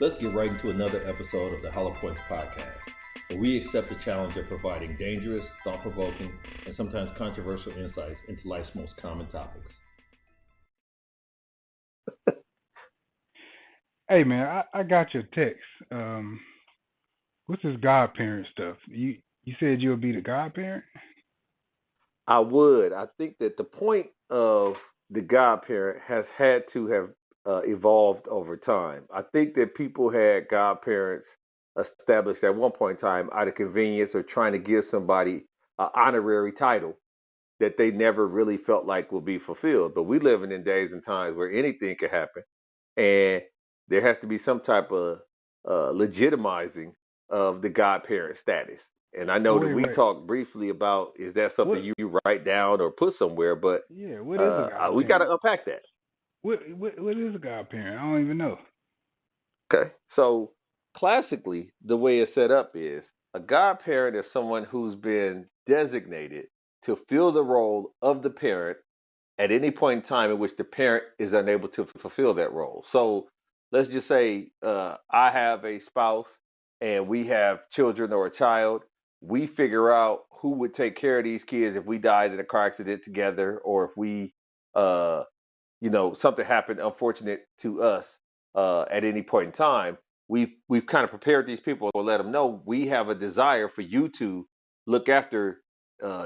Let's get right into another episode of the Hollow Points Podcast, where we accept the challenge of providing dangerous, thought provoking, and sometimes controversial insights into life's most common topics. Hey man, I got your text. What's this godparent stuff? You said you'll be the godparent? I would. I think that the point of the godparent has had to have evolved over time. I think that people had godparents established at one point in time out of convenience or trying to give somebody an honorary title that they never really felt like will be fulfilled. But we living in days and times where anything can happen, and there has to be some type of legitimizing of the godparent status. And I know that Wait, we wait. talked briefly about is that something What? you write down or put somewhere, but Yeah, what is a we got godparent? to unpack that. What is a godparent? I don't even know. Okay. So classically, the way it's set up is a godparent is someone who's been designated to fill the role of the parent at any point in time in which the parent is unable to fulfill that role. So let's just say I have a spouse and we have children or a child. We figure out who would take care of these kids if we died in a car accident together, or if we, uh, something happened unfortunate to us at any point in time. We've kind of prepared these people or let them know we have a desire for you to look after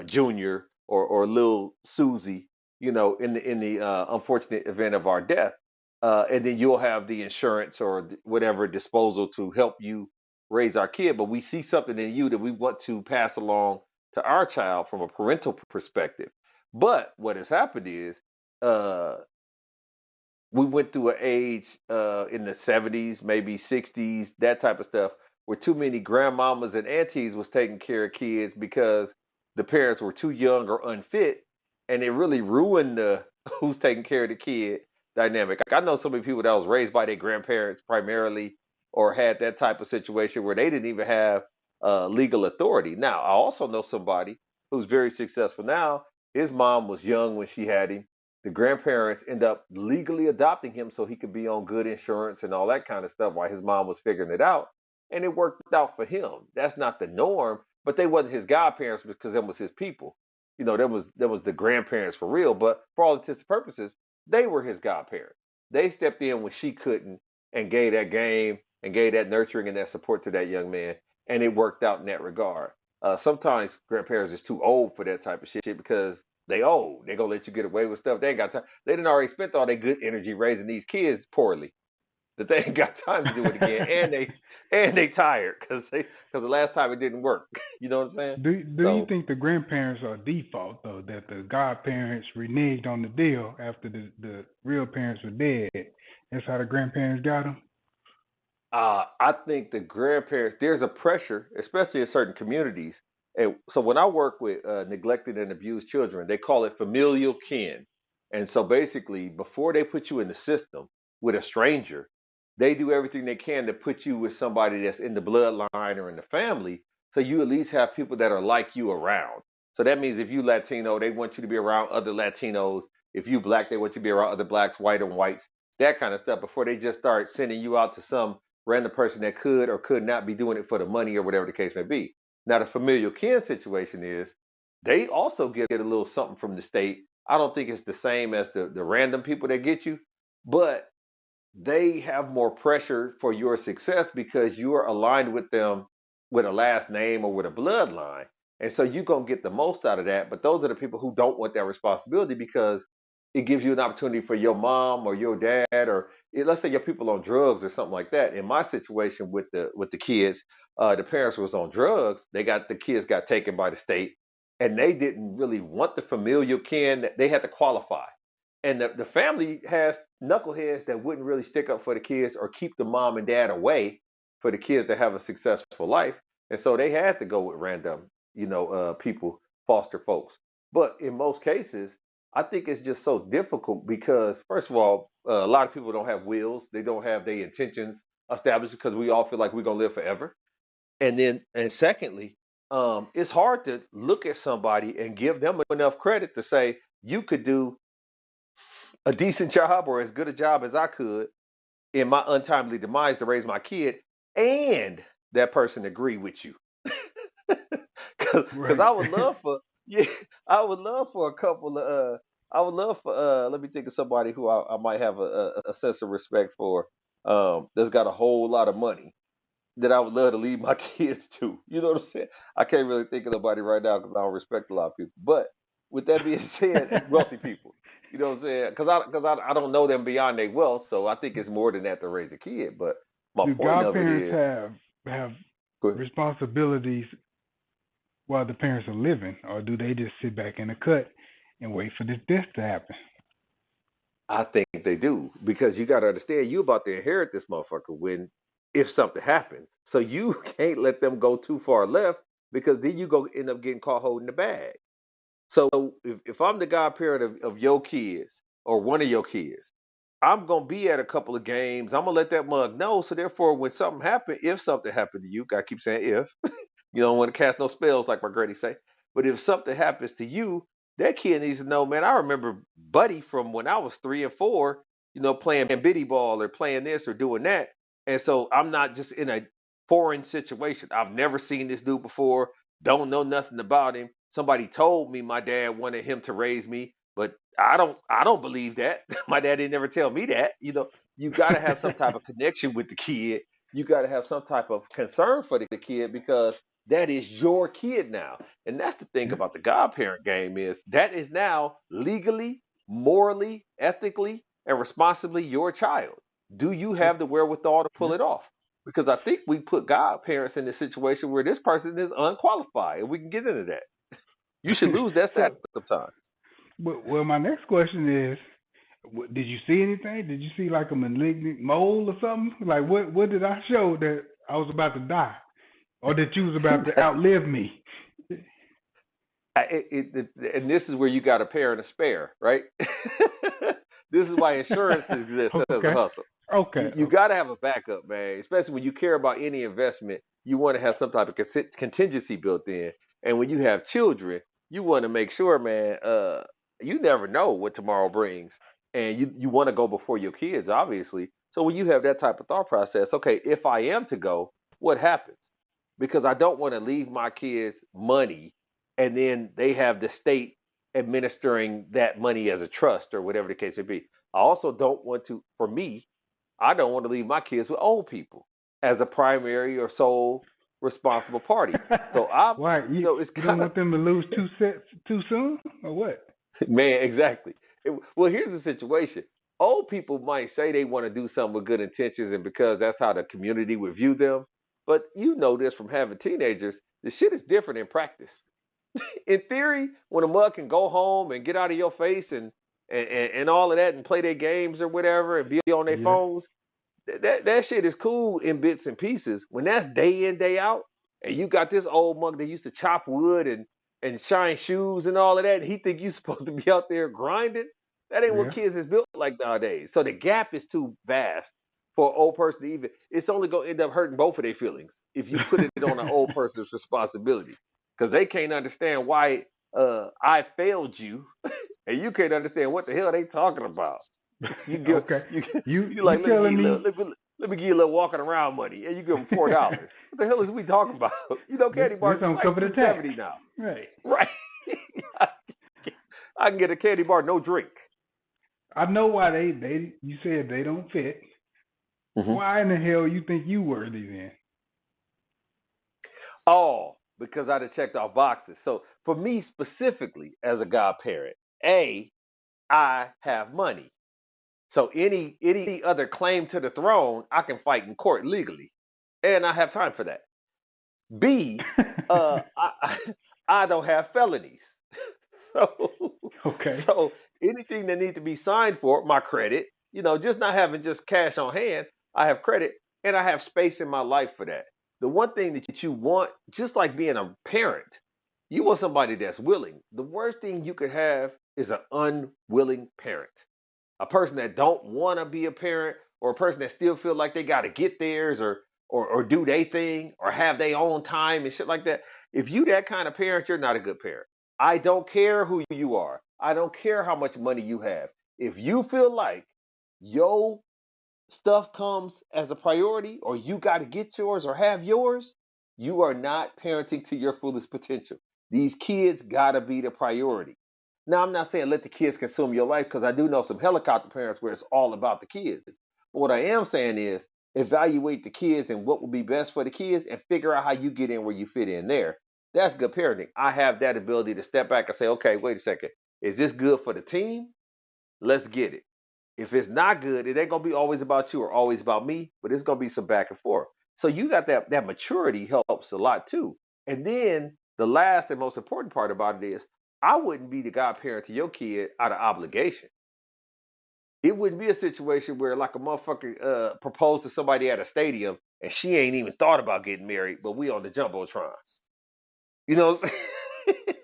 Junior or little Susie, in the unfortunate event of our death, and then you'll have the insurance or whatever disposal to help you raise our kid. But we see something in you that we want to pass along to our child from a parental perspective. But what has happened is uh, we went through an age in the 70s, maybe 60s, that type of stuff, where too many grandmamas and aunties was taking care of kids because the parents were too young or unfit, and it really ruined the who's taking care of the kid dynamic. I know so many people that was raised by their grandparents primarily, or had that type of situation where they didn't even have legal authority. Now, I also know somebody who's very successful now. His mom was young when she had him. The grandparents end up legally adopting him so he could be on good insurance and all that kind of stuff while his mom was figuring it out. And it worked out for him. That's not the norm, but they wasn't his godparents because them was his people. That was the grandparents for real. But for all intents and purposes, they were his godparents. They stepped in when she couldn't and gave that game and gave that nurturing and that support to that young man. And it worked out in that regard. Sometimes grandparents is too old for that type of shit because they old. They gonna let you get away with stuff. They ain't got time. They didn't already spent all their good energy raising these kids poorly. That they ain't got time to do it again, and they tired because the last time it didn't work. You know what I'm saying? Do you So think the grandparents are default though? That the godparents reneged on the deal after the real parents were dead. That's how the grandparents got them. I think the grandparents, there's a pressure, especially in certain communities. And so when I work with neglected and abused children, they call it familial kin. And so basically, before they put you in the system with a stranger, they do everything they can to put you with somebody that's in the bloodline or in the family. So you at least have people that are like you around. So that means if you Latino, they want you to be around other Latinos. If you black, they want you to be around other blacks, white and whites, that kind of stuff before they just start sending you out to some random person that could or could not be doing it for the money or whatever the case may be. Now, the familial kin situation is they also get a little something from the state. I don't think it's the same as the random people that get you, but they have more pressure for your success because you are aligned with them with a last name or with a bloodline. And so you're going to get the most out of that. But those are the people who don't want that responsibility because it gives you an opportunity for your mom or your dad or let's say your people on drugs or something like that. In my situation with the kids, the parents was on drugs. The kids got taken by the state, and they didn't really want the familial kin. They had to qualify, and the family has knuckleheads that wouldn't really stick up for the kids or keep the mom and dad away for the kids to have a successful life. And so they had to go with random, people, foster folks. But in most cases, I think it's just so difficult because, first of all, a lot of people don't have wills. They don't have their intentions established because we all feel like we're going to live forever. And secondly, it's hard to look at somebody and give them enough credit to say you could do a decent job or as good a job as I could in my untimely demise to raise my kid, and that person agree with you. Because Right. I would love for yeah, I would love for a couple of I would love for let me think of somebody who I might have a sense of respect for that's got a whole lot of money that I would love to leave my kids to. You know what I'm saying? I can't really think of nobody right now because I don't respect a lot of people. But with that being said, wealthy people. You know what I'm saying? Because I don't know them beyond their wealth, so I think it's more than that to raise a kid. But my Do point of it godparents is, have go ahead. responsibilities while the parents are living, or do they just sit back in the cut and wait for this death to happen? I think they do because you got to understand you about to inherit this motherfucker when if something happens. So you can't let them go too far left because then you go end up getting caught holding the bag. So if I'm the godparent of your kids or one of your kids, I'm gonna be at a couple of games. I'm gonna let that mug know. So therefore, when something happened, if something happened to you, gotta keep saying if, you don't want to cast no spells like my granny say. But if something happens to you, that kid needs to know, man. I remember Buddy from when I was 3 and 4, playing biddy ball or playing this or doing that. And so I'm not just in a foreign situation. I've never seen this dude before. Don't know nothing about him. Somebody told me my dad wanted him to raise me, but I don't believe that. My dad didn't ever tell me that. You got to have some type of connection with the kid. You got to have some type of concern for the kid because that is your kid now. And that's the thing Yeah. about the godparent game is that is now legally, morally, ethically, and responsibly your child. Do you Oh, have the wherewithal to yeah. pull it off? Because I think we put godparents in this situation where this person is unqualified, and we can get into that. You should lose that So, status sometimes. well, my next question is, did you see anything? Did you see like a malignant mole or something? Like what did I show that I was about to die, or that you was about to outlive me? And this is where you got a pair and a spare, right? This is why insurance exists as a Okay. hustle. You, Okay. you got to have a backup, man. Especially when you care about any investment, you want to have some type of contingency built in. And when you have children, you want to make sure, man. You never know what tomorrow brings, and you want to go before your kids, obviously. So when you have that type of thought process, okay, if I am to go, what happens? Because I don't want to leave my kids money and then they have the state administering that money as a trust or whatever the case may be. I also don't want to, for me, I don't want to leave my kids with old people as the primary or sole responsible party. So Why it's you don't kind of, want them to lose two sets too soon, or what? man, exactly. Well, here's the situation. Old people might say they want to do something with good intentions and because that's how the community would view them. But you know this from having teenagers, the shit is different in practice. In theory, when a mug can go home and get out of your face and all of that and play their games or whatever and be on their Yeah. phones, that shit is cool in bits and pieces. When that's day in, day out, and you got this old mug that used to chop wood and shine shoes and all of that, and he think you supposed to be out there grinding. That ain't what Yeah. kids is built like nowadays. So the gap is too vast for an old person to even. It's only gonna end up hurting both of their feelings if you put it on an old person's responsibility, because they can't understand why I failed you, and you can't understand what the hell they talking about. You give Okay. you You you you like telling me let me give you a little walking around money, and you give them $4. What the hell is we talking about? Candy this bars is don't like cover the 270 tax, now, right? right? I can get a candy bar, no drink. I know why they you said they don't fit. Hmm. Why in the hell you think you worthy then? Oh, because I done checked off boxes. So for me specifically, as a godparent, I have money. So any other claim to the throne, I can fight in court legally, and I have time for that. B, I don't have felonies. So, Okay. so anything that needs to be signed for, my credit, just not having just cash on hand, I have credit and I have space in my life for that. The one thing that you want, just like being a parent, you want somebody that's willing. The worst thing you could have is an unwilling parent, a person that don't want to be a parent, or a person that still feel like they got to get theirs or do their thing or have their own time and shit like that. If you that kind of parent, you're not a good parent. I don't care who you are. I don't care how much money you have. If you feel like your stuff comes as a priority, or you got to get yours or have yours, you are not parenting to your fullest potential. These kids got to be the priority. Now, I'm not saying let the kids consume your life, because I do know some helicopter parents where it's all about the kids. But what I am saying is evaluate the kids and what will be best for the kids and figure out how you get in where you fit in there. That's good parenting. I have that ability to step back and say, okay, wait a second. Is this good for the team? Let's get it. If it's not good, it ain't gonna be always about you or always about me, but it's gonna be some back and forth. So you got that maturity helps a lot too. And then the last and most important part about it is I wouldn't be the godparent to your kid out of obligation. It wouldn't be a situation where like a motherfucker proposed to somebody at a stadium and she ain't even thought about getting married, but we on the jumbotron. You know what I'm saying?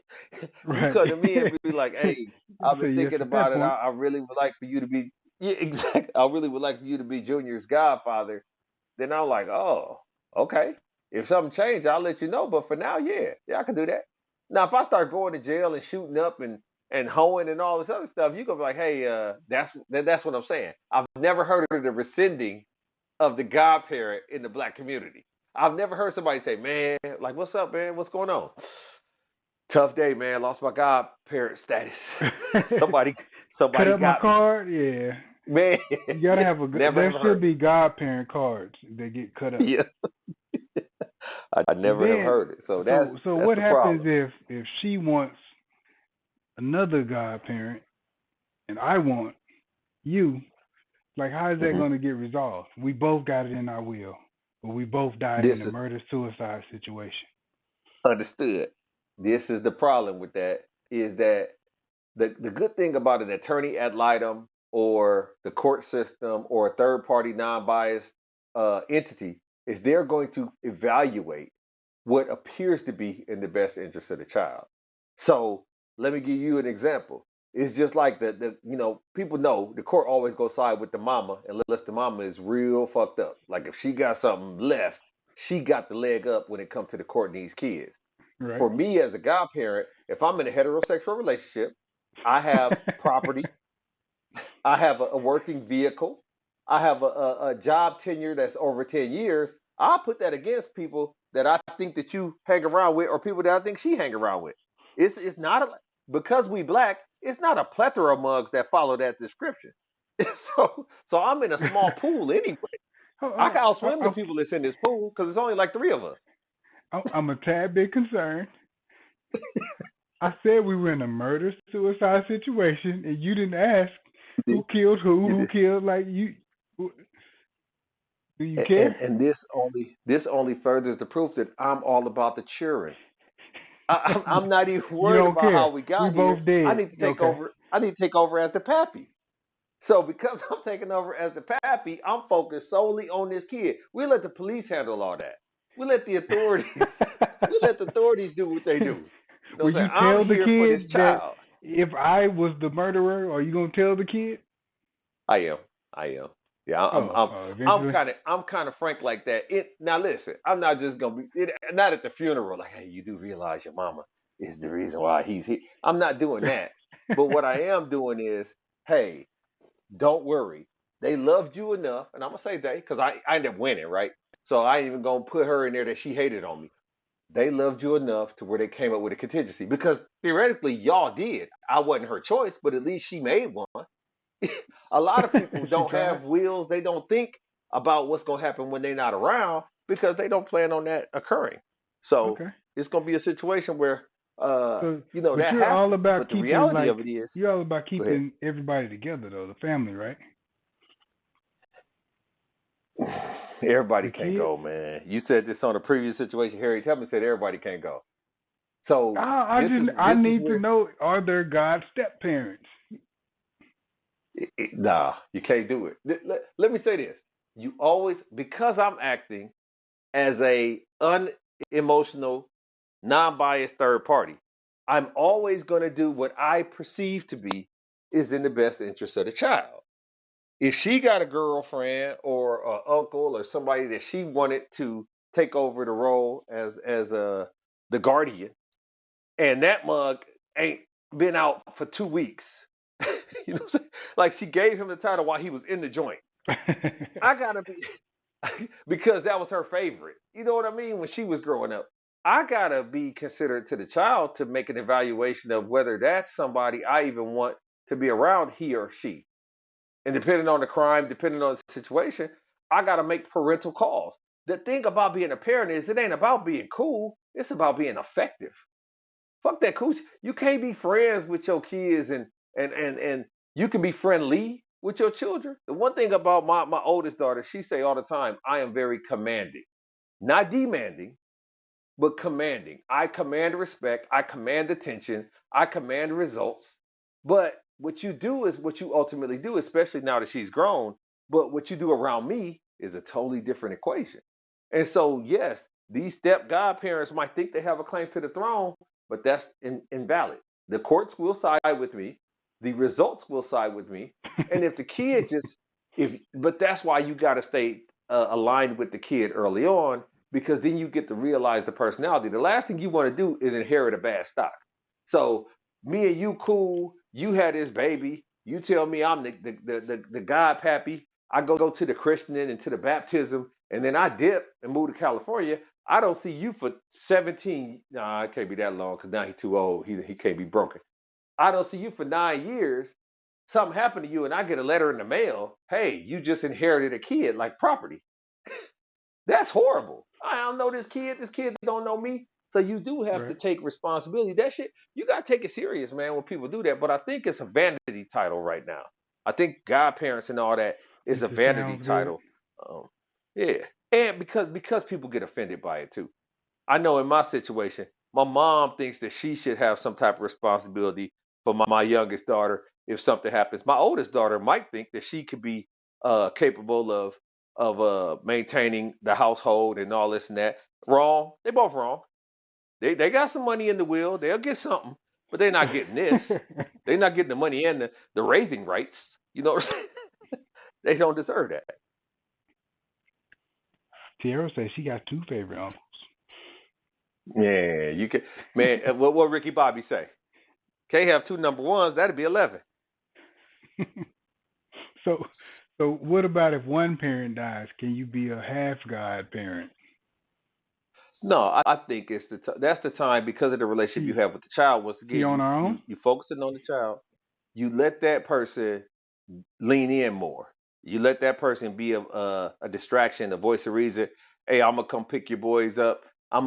You Right. come to me and be like, hey, I've Say been yes thinking at that about it. point. I really would like for you to be, yeah, exactly. I really would like for you to be Junior's godfather. Then I'm like, oh, okay. If something changed, I'll let you know. But for now, yeah, I can do that. Now, if I start going to jail and shooting up and hoeing and all this other stuff, you gonna be like, hey, that's what I'm saying. I've never heard of the rescinding of the godparent in the black community. I've never heard somebody say, man, like, what's up, man? What's going on? Tough day, man. Lost my godparent status. somebody, Cut somebody up my got me, card. Yeah. man. You gotta have a. Never There have should heard. be godparent cards that get cut up. Yeah, I And never have then, heard it. So so that's what the happens problem. if she wants another godparent and I want you? Like, how is that hmm going to get resolved? We both got it in our will, but we both died in This a is murder suicide situation. understood. This is the problem with that. Is that the good thing about an attorney ad litem or the court system or a third party non biased entity is they're going to evaluate what appears to be in the best interest of the child. So let me give you an example. It's just like people know the court always goes side with the mama unless the mama is real fucked up. Like if she got something left, she got the leg up when it comes to the court and these kids. Right. For me as a godparent, if I'm in a heterosexual relationship, I have property, I have a working vehicle, I have a job tenure that's over 10 years. I'll put that against people that I think that you hang around with or people that I think she hang around with. It's not because we black, it's not a plethora of mugs that follow that description. So I'm in a small pool anyway. I can outswim the people that's in this pool because it's only like three of us. I'm a tad bit concerned. I said we were in a murder suicide situation, and you didn't ask You who killed who did. killed. Like you, do you And, care? and and this only furthers the proof that I'm all about the children. I'm not even You worried don't about how care. we We got here. both I dead. need to take Okay. over. I need to take over as the pappy. So because I'm taking over as the pappy, I'm focused solely on this kid. We let the police handle all that. We let the authorities. We let the authorities do what they do. You know Will what I'm you saying? I'm tell the here for this kid that child. if I was the murderer, are you gonna tell the kid? I am. I am. Yeah, I'm. Oh, I'm. I'm eventually. kind of. I'm kind of frank like that. Now. Listen, I'm not just gonna be. Not at the funeral. Like, hey, you do realize your mama is the reason why he's here. I'm not doing that. But what I am doing is, hey, don't worry. They loved you enough, and I'm gonna say they because I ended up winning, right? So I ain't even gonna put her in there that she hated on me. They loved you enough to where they came up with a contingency because theoretically y'all did. I wasn't her choice, but at least she made one. A lot of people She don't tried. have wills. They don't think about what's going to happen when they're not around because they don't plan on that occurring. So Okay. it's going to be a situation where, So, but that you're all happens. about But the keeping reality of it is, you're all about go ahead. keeping everybody together though, the family, right? Everybody The can't kids. go, man. You said this on a previous situation. Harry Tubman said everybody can't go. So this is I this is need to where know: are there God step parents? nah, you can't do it. Let me say this: you always because I'm acting as a unemotional, non-biased third party, I'm always going to do what I perceive to be is in the best interest of the child. If she got a girlfriend or an uncle or somebody that she wanted to take over the role as the guardian, and that mug ain't been out for 2 weeks, you know, what I'm saying? Like she gave him the title while he was in the joint. I gotta be because that was her favorite. You know what I mean? When she was growing up, I gotta be considerate to the child to make an evaluation of whether that's somebody I even want to be around, he or she. And depending on the crime, depending on the situation, I gotta make parental calls. The thing about being a parent is it ain't about being cool, it's about being effective. Fuck that cool. You can't be friends with your kids and you can be friendly with your children. The one thing about my oldest daughter, she say all the time, I am very commanding. Not demanding, but commanding. I command respect, I command attention, I command results. But what you do is what you ultimately do, especially now that she's grown. But what you do around me is a totally different equation. And so, yes, these step godparents might think they have a claim to the throne, but that's invalid. The courts will side with me, the results will side with me, and if the kid just but that's why you got to stay aligned with the kid early on because then you get to realize the personality. The last thing you want to do is inherit a bad stock. So me and you cool. You had this baby. You tell me I'm the God pappy. I go to the christening and to the baptism, and then I dip and move to California. I don't see you for 17. Nah, it can't be that long because now he's too old. He can't be broken. I don't see you for 9 years. Something happened to you, and I get a letter in the mail. Hey, you just inherited a kid like property. That's horrible. I don't know this kid. This kid don't know me. So you do have to Right. take responsibility. That shit, you gotta take it serious, man, when people do that. But I think it's a vanity title right now. I think godparents and all that is It a just vanity sounds good. title. Um, yeah, and because people get offended by it too. I know in my situation, my mom thinks that she should have some type of responsibility for my youngest daughter if something happens. My oldest daughter might think that she could be capable of maintaining the household and all this and that. Wrong. They both wrong. They got some money in the will. They'll get something, but they're not getting this. They're not getting the money and the raising rights. You know, what I'm saying? They don't deserve that. Tierra says she got two favorite uncles. Yeah, you can. Man, what Ricky Bobby say? Can't have two number ones. That'd be 11. So, so what about if one parent dies? Can you be a half godparent? No, I think it's that's the time because of the relationship you She have with the child. Once she again, on you her you own? you focusing on the child. You let that person lean in more. You let that person be a distraction, a voice of reason. Hey, I'm gonna come pick your boys up. I'm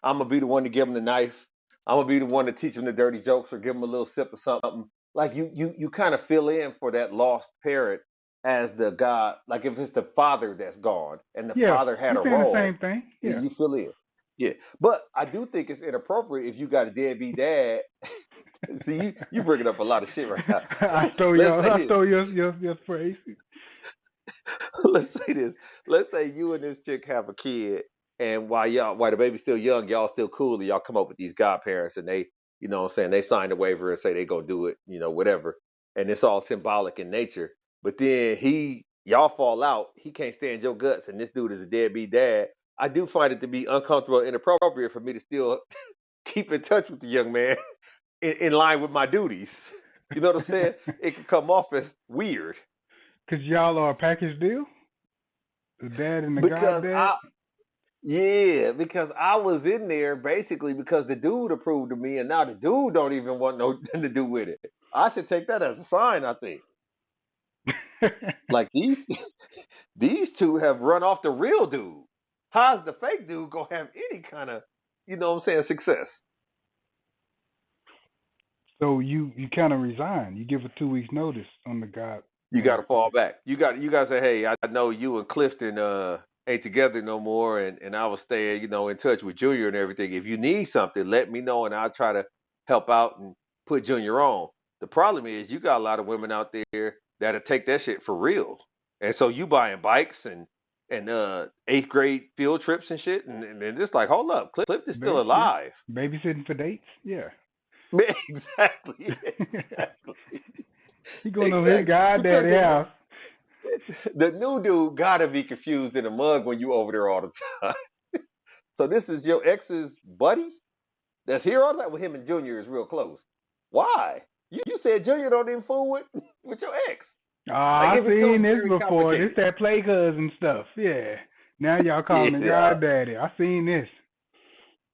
gonna be the one to give them the knife. I'm gonna be the one to teach them the dirty jokes or give them a little sip of something. Like you kind of fill in for that lost parent as the God. Like if it's the father that's gone and the Yeah, father had we a saying the role, same thing. then Yeah. you fill in. Yeah, but I do think it's inappropriate if you got a deadbeat dad. See, you bringing up a lot of shit right now. Let's say I this. stole your phrase. Let's say this. Let's say you and this chick have a kid, and while the baby's still young, y'all still cool, and y'all come up with these godparents, and they, you know what I'm saying, they sign the waiver and say they gonna do it, whatever. And it's all symbolic in nature. But then y'all fall out, he can't stand your guts, and this dude is a deadbeat dad. I do find it to be uncomfortable and inappropriate for me to still keep in touch with the young man in line with my duties. You know what I'm saying? It can come off as weird Cause y'all are a package deal, the dad and the god because dad. because I was in there basically because the dude approved of me, and now the dude don't even want nothing to do with it. I should take that as a sign. I think like these two have run off the real dude. How's the fake dude gonna have any kind of what I'm saying success? So you kind of resign. You give a 2 weeks notice on the You got godparent to fall position. back. You got to say, hey, I know you and Clifton ain't together no more, and I will stay in touch with Junior and everything. If you need something, let me know, and I'll try to help out and put Junior on. The problem is you got a lot of women out there that'll take that shit for real, and so you buying bikes and eighth grade field trips and shit, and it's like, hold up, Clifton's still Yeah, alive. babysitting for dates. Yeah. Exactly, exactly, He going over his exactly, because goddaddy house. the new dude gotta be confused in a mug when you over there all the time. So this is your ex's buddy that's here all the time. Well, him and Junior is real close. Why? You said Junior don't even fool with your ex. Like I it seen becomes this very before. This complicated. that play cousin stuff. Yeah. Now y'all calling the Yeah, goddaddy. I seen this.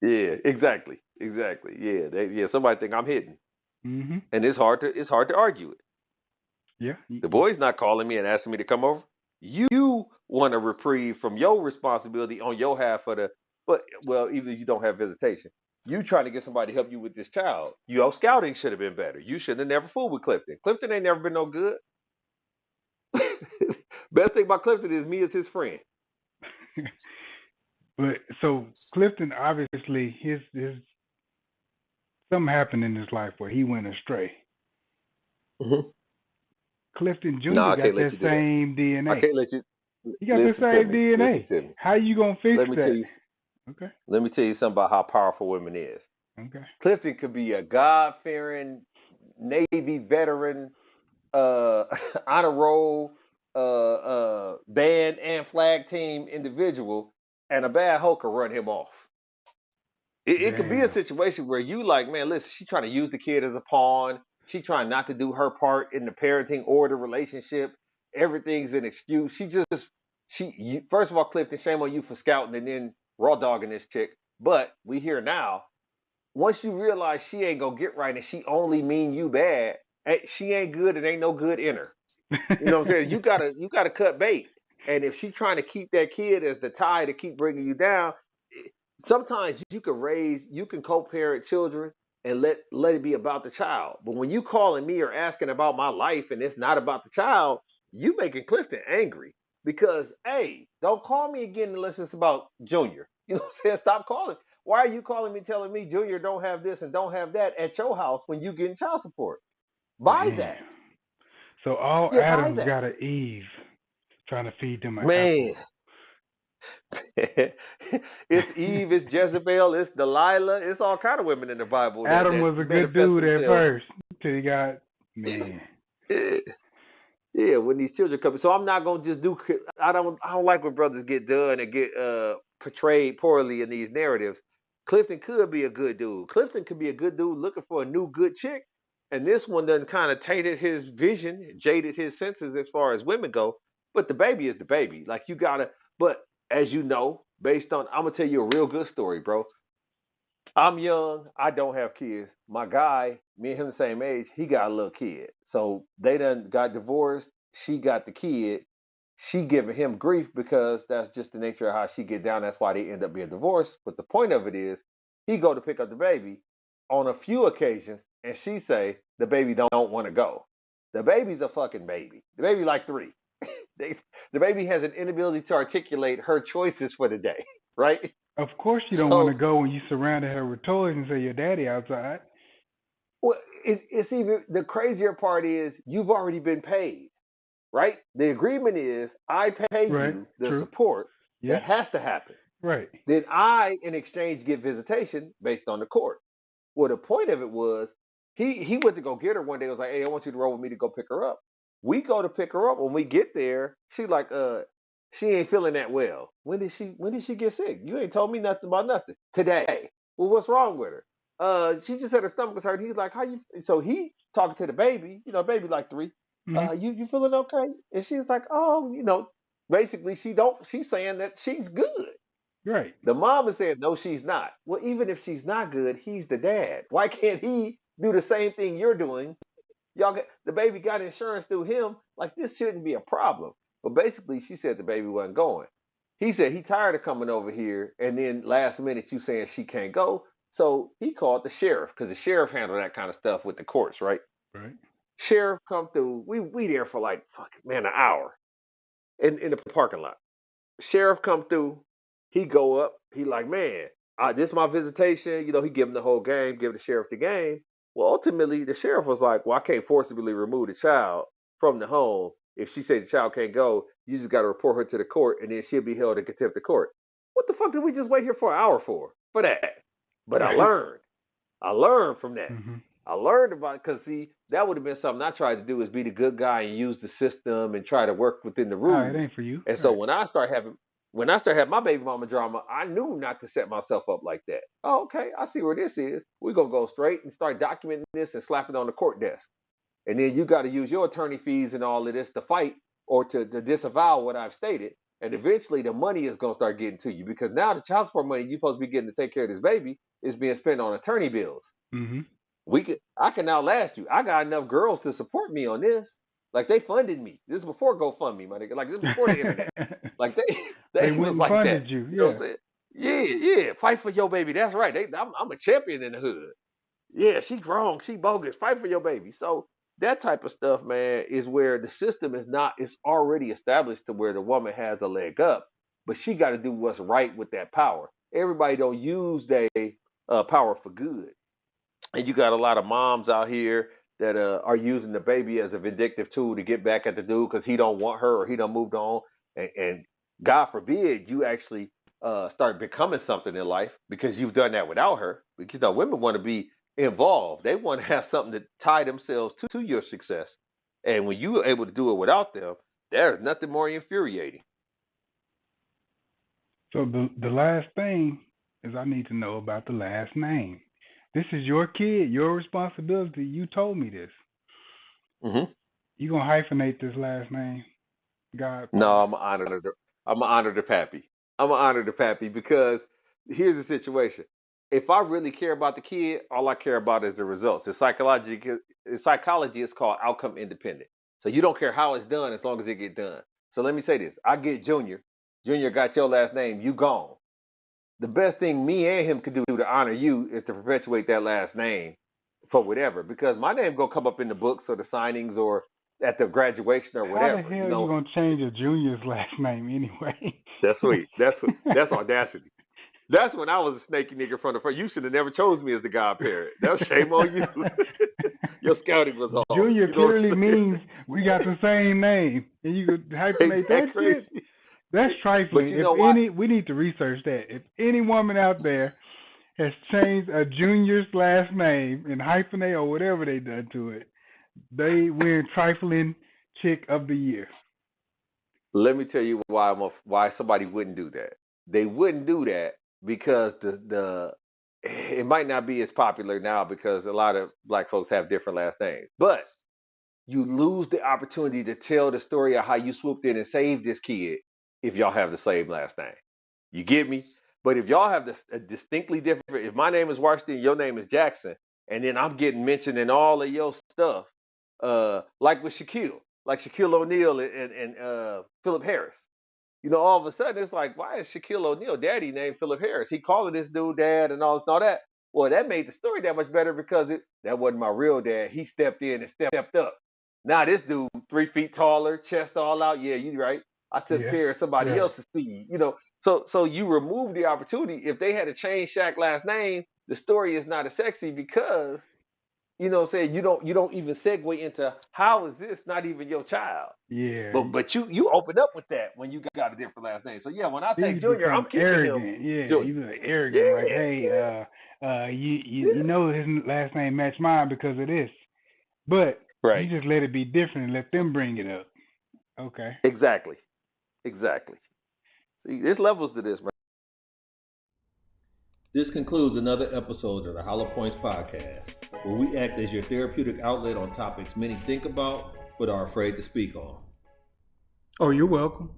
yeah, exactly, exactly. Yeah, somebody think I'm hidden, Mhm. and it's hard to argue it. Yeah. The boy's not calling me and asking me to come over. You want a reprieve from your responsibility on your half of the, but well, even if you don't have visitation, you trying to get somebody to help you with this child. Scouting should have been better. You should have never fooled with Clifton. Clifton ain't never been no good. Best thing about Clifton is me as his friend. But so Clifton obviously his something happened in his life where he went astray. Hmm. Clifton No, Jr. I got can't let that you do that. same I DNA. can't let you He got the listen to same me. Listen DNA. to me. How you gonna fix Let me tell that? you. Okay. Let me tell you something about how powerful women is. Okay. Clifton could be a God fearing Navy veteran, uh, honor roll, band and flag team individual, and a bad hoe could run him off. It could be a Damn. situation where you like, man, listen, she trying to use the kid as a pawn. She trying not to do her part in the parenting or the relationship. Everything's an excuse. First of all, Clifton, shame on you for scouting and then raw dogging this chick. But we here now. Once you realize she ain't gonna get right and she only mean you bad, she ain't good and ain't no good in her. You know what I'm saying? You gotta cut bait. And if she trying to keep that kid as the tie to keep bringing you down, sometimes you can co-parent children and let it be about the child. But when you calling me or asking about my life and it's not about the child, you making Clifton angry because hey, don't call me again unless it's about Junior. You know what I'm saying? Stop calling. Why are you calling me telling me Junior don't have this and don't have that at your house when you getting child support? Buy Damn. that. So all Yeah, buy Adams that. got an Eve trying to feed them an apple. Man, it's Eve, it's Jezebel, it's Delilah, it's all kind of women in the Bible that Adam that was a good manifest dude at themselves. first till he got man. Yeah, yeah, when these children come. So I'm not gonna just do. I don't like when brothers get done and get portrayed poorly in these narratives. Clifton could be a good dude. Clifton could be a good dude looking for a new good chick, and this one done kind of tainted his vision, jaded his senses as far as women go. But the baby is the baby. Like you gotta. But as you know, based on, I'm gonna tell you a real good story, bro. I'm young. I don't have kids. My guy, me and him the same age. He got a little kid. So they done got divorced. She got the kid. She giving him grief because that's just the nature of how she get down. That's why they end up being divorced. But the point of it is, he go to pick up the baby on a few occasions, and she say the baby don't want to go. The baby's a fucking baby. The baby like 3. They, the baby has an inability to articulate her choices for the day, right? Of course you don't want to So go when you surrounded her with toys and say your daddy outside. well, it's even the crazier part is you've already been paid, right? The agreement is I pay Right. you the True. support Yeah. that has to happen. Right. Then I, in exchange, get visitation based on the court. Well, the point of it was he went to go get her one day. Was like, hey, I want you to roll with me to go pick her up. We go to pick her up. When we get there, she like, she ain't feeling that well. When did she get sick? You ain't told me nothing about nothing. Today. Well, what's wrong with her? She just said her stomach was hurt. He's like, how you? So he talking to the baby. Baby like 3. Hmm. You feeling okay? And she's like, oh, basically she's saying that she's good. Right. The mom is saying, no, she's not. Well, even if she's not good, he's the dad. Why can't he do the same thing you're doing? The baby got insurance through him. Like, this shouldn't be a problem. But basically, she said the baby wasn't going. He said he tired of coming over here, and then last minute you saying she can't go. So he called the sheriff because the sheriff handled that kind of stuff with the courts, right? Right. Sheriff come through. We there for like an hour in the parking lot. Sheriff come through. He go up. He like, man, this is my visitation. He give him the whole game, give the sheriff the game. Well, ultimately, the sheriff was like, well, I can't forcibly remove the child from the home. If she said the child can't go, you just got to report her to the court, and then she'll be held in contempt of court. What the fuck did we just wait here for an hour for that? But I Right. learned. I learned from that. Hmm. I learned about because see that would have been something I tried to do is be the good guy and use the system and try to work within the Ah, it rules. ain't for you. And so Right. when I start having my baby mama drama, I knew not to set myself up like that. Oh, okay, I see where this is. We're gonna go straight and start documenting this and slap it on the court desk. and then you got to use your attorney fees and all of this to fight or to disavow what I've stated. And eventually the money is going to start getting to you, because now the child support money you're supposed to be getting to take care of this baby is being spent on attorney bills. Mm-hmm. I can outlast you. I got enough girls to support me on this. Like, they funded me. This is before GoFundMe, my nigga. Like, this is before the internet. Like, they went was and like funded that. you. You know what I'm saying? Yeah. Fight for your baby. That's right. I'm a champion in the hood. Yeah, she wrong. She bogus. Fight for your baby. So that type of stuff, man, is where the system it's already established to where the woman has a leg up, but she got to do what's right with that power. Everybody don't use their power for good. And you got a lot of moms out here that are using the baby as a vindictive tool to get back at the dude because he don't want her or he done moved on. And God forbid you actually start becoming something in life because you've done that without her. Because women want to be involved. They want to have something to tie themselves to your success. And when you are able to do it without them, there's nothing more infuriating. So the last thing is I need to know about the last name. This is your kid, your responsibility. You told me this. Mm-hmm. You gonna hyphenate this last name, God? No, I'm gonna honor the pappy. I'm gonna honor the pappy because here's the situation. If I really care about the kid, all I care about is the results. In psychology, it's called outcome independent. So you don't care how it's done as long as it get done. So let me say this: I get Junior. Junior got your last name. You gone. The best thing me and him could do to honor you is to perpetuate that last name for whatever, because my name gonna come up in the books or the signings or at the graduation or whatever. How the hell you gonna change a Junior's last name anyway? That's sweet. That's audacity. That's when I was a snaky nigga from the first. You should have never chose me as the godparent. That was shame on you. Your scouting was off. Junior clearly means we got the same name, and you could hyphenate that shit. That's trifling. But you know what? We need to research that. If any woman out there has changed a Junior's last name and hyphenate or whatever they done to it, they win trifling chick of the year. Let me tell you why somebody wouldn't do that. They wouldn't do that because it might not be as popular now because a lot of black folks have different last names. But you lose the opportunity to tell the story of how you swooped in and saved this kid if y'all have the same last name. You get me? But if y'all have a distinctly different, if my name is Washington, your name is Jackson, and then I'm getting mentioned in all of your stuff, like with Shaquille O'Neal and Philip Harris. You know, all of a sudden it's like, why is Shaquille O'Neal daddy named Philip Harris? He calling this dude dad and all this and all that. Well, that made the story that much better because that wasn't my real dad. He stepped in and stepped up. Now this dude 3 feet taller, chest all out. Yeah, you right. I took care of somebody else's seed. You know, so you remove the opportunity. If they had to change Shaq's last name, the story is not as sexy because, you know what I'm saying, you don't even segue into how is this not even your child. Yeah. But you open up with that when you got a different last name. So yeah, when I take Junior, I'm keeping arrogant. him. Yeah, Junior. you like arrogant. Yeah. Like, hey, you know his last name match mine because of this. But you just let it be different and let them bring it up. Okay. Exactly. See, there's levels to this, man. This concludes another episode of the Hollow Points Podcast, where we act as your therapeutic outlet on topics many think about but are afraid to speak on. Oh, you're welcome.